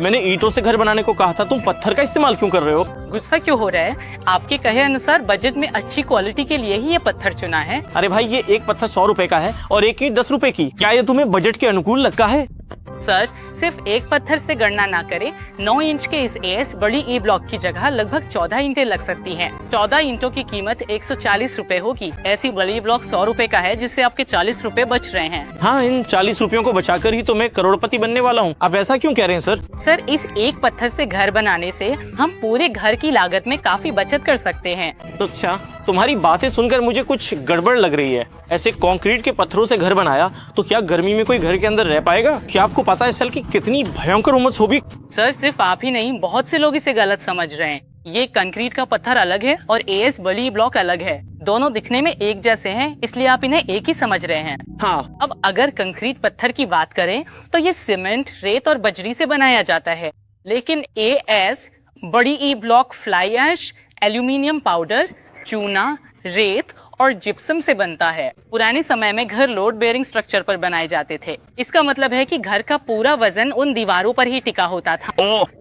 मैंने ईंटों से घर बनाने को कहा था, तुम पत्थर का इस्तेमाल क्यों कर रहे हो? गुस्सा क्यों हो रहा है? आपके कहे अनुसार बजट में अच्छी क्वालिटी के लिए ही ये पत्थर चुना है। अरे भाई, ये एक पत्थर 100 रुपए का है और एक ईंट 10 रुपए की। क्या ये तुम्हें बजट के अनुकूल लगता है? सर, सिर्फ एक पत्थर से गणना ना करें, 9 इंच के इस एएस बड़ी ई ब्लॉक की जगह लगभग 14 ईंटें लग सकती हैं। 14 ईंटों की कीमत 140 रुपए होगी। ऐसी बड़ी ब्लॉक 100 रुपए का है, जिससे आपके 40 रुपए बच रहे हैं। हाँ, इन 40 रुपयों को बचाकर ही तो मैं करोड़पति बनने वाला हूँ। आप ऐसा क्यों कह रहे हैं सर? सर, इस एक पत्थर से घर बनाने से हम पूरे घर की लागत में काफी बचत कर सकते हैं। तो अच्छा, तुम्हारी बातें सुनकर मुझे कुछ गड़बड़ लग रही है। ऐसे कंक्रीट के पत्थरों से घर बनाया तो क्या गर्मी में कोई घर के अंदर रह पाएगा? क्या आपको पता है इस साल की कितनी भयंकर उमस होगी? सर, सिर्फ आप ही नहीं, बहुत से लोग इसे गलत समझ रहे हैं। ये कंक्रीट का पत्थर अलग है और एएस बड़ी ब्लॉक अलग है। दोनों दिखने में एक जैसे हैं, इसलिए आप इन्हें एक ही समझ रहे हैं। हाँ। अब अगर कंक्रीट पत्थर की बात करें तो ये सीमेंट, रेत और बजरी से बनाया जाता है, लेकिन एएस बड़ी E block fly ash, aluminium powder, चूना, रेत और जिप्सम से बनता है। पुराने समय में घर लोड बेयरिंग स्ट्रक्चर पर बनाए जाते थे। इसका मतलब है कि घर का पूरा वजन उन दीवारों पर ही टिका होता था।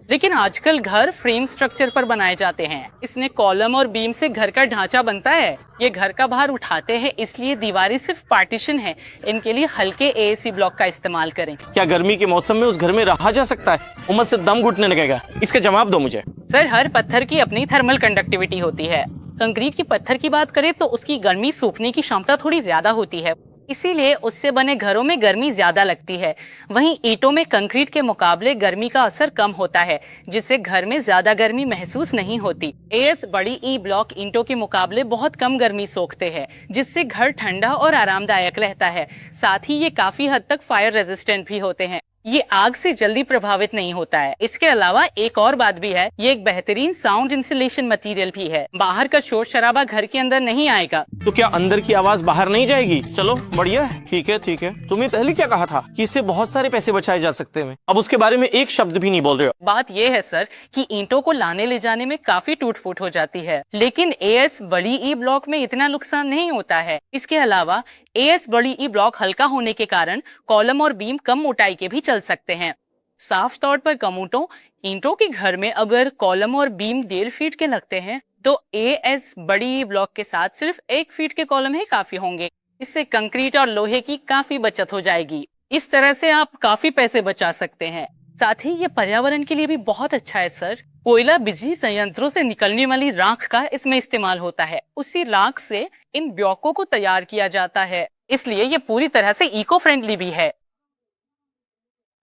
लेकिन आजकल घर फ्रेम स्ट्रक्चर पर बनाए जाते हैं। इसमें कॉलम और बीम से घर का ढांचा बनता है। ये घर का भार उठाते हैं, इसलिए दीवारें सिर्फ पार्टीशन है। इनके लिए हल्के एएसी ब्लॉक का इस्तेमाल करें। क्या गर्मी के मौसम में उस घर में रहा जा सकता है? उमस से दम घुटने लगेगा। इसका जवाब दो मुझे। सर, हर पत्थर की अपनी थर्मल कंडक्टिविटी होती है। कंक्रीट के पत्थर की बात करें तो उसकी गर्मी सूखने की क्षमता थोड़ी ज्यादा होती है, इसीलिए उससे बने घरों में गर्मी ज्यादा लगती है। वहीं ईंटों में कंक्रीट के मुकाबले गर्मी का असर कम होता है, जिससे घर में ज्यादा गर्मी महसूस नहीं होती। एएस बड़ी ई ब्लॉक ईंटों के मुकाबले बहुत कम गर्मी सोखते हैं, जिससे घर ठंडा और आरामदायक रहता है। साथ ही ये काफी हद तक फायर रेजिस्टेंट भी होते हैं। ये आग से जल्दी प्रभावित नहीं होता है। इसके अलावा एक और बात भी है, ये एक बेहतरीन साउंड इंसुलेशन मटेरियल भी है। बाहर का शोर शराबा घर के अंदर नहीं आएगा। तो क्या अंदर की आवाज बाहर नहीं जाएगी? चलो बढ़िया है, ठीक है ठीक है। तुमने पहले क्या कहा था कि इससे बहुत सारे पैसे बचाए जा सकते हैं, अब उसके बारे में एक शब्द भी नहीं बोल रहे हो। बात ये है सर कि ईंटों को लाने ले जाने में काफी टूट फूट हो जाती है, लेकिन एएस बड़ी ई ब्लॉक में इतना नुकसान नहीं होता है। इसके अलावा एएस बड़ी ई ब्लॉक हल्का होने के कारण कॉलम और बीम कम मोटाई के भी चल सकते हैं। साफ तौर पर कहूं तो ईंटों के घर में अगर कॉलम और बीम 1.5 फीट के लगते हैं तो एएस बड़ी ई ब्लॉक के साथ सिर्फ 1 फीट के कॉलम ही काफी होंगे। इससे कंक्रीट और लोहे की काफी बचत हो जाएगी। इस तरह से आप काफी पैसे बचा सकते हैं। साथ ही ये पर्यावरण के लिए भी बहुत अच्छा है सर। कोयला बिजली संयंत्रों से निकलने वाली राख का इसमें इस्तेमाल होता है। उसी राख से इन ब्लॉकों को तैयार किया जाता है, इसलिए ये पूरी तरह से इको फ्रेंडली भी है।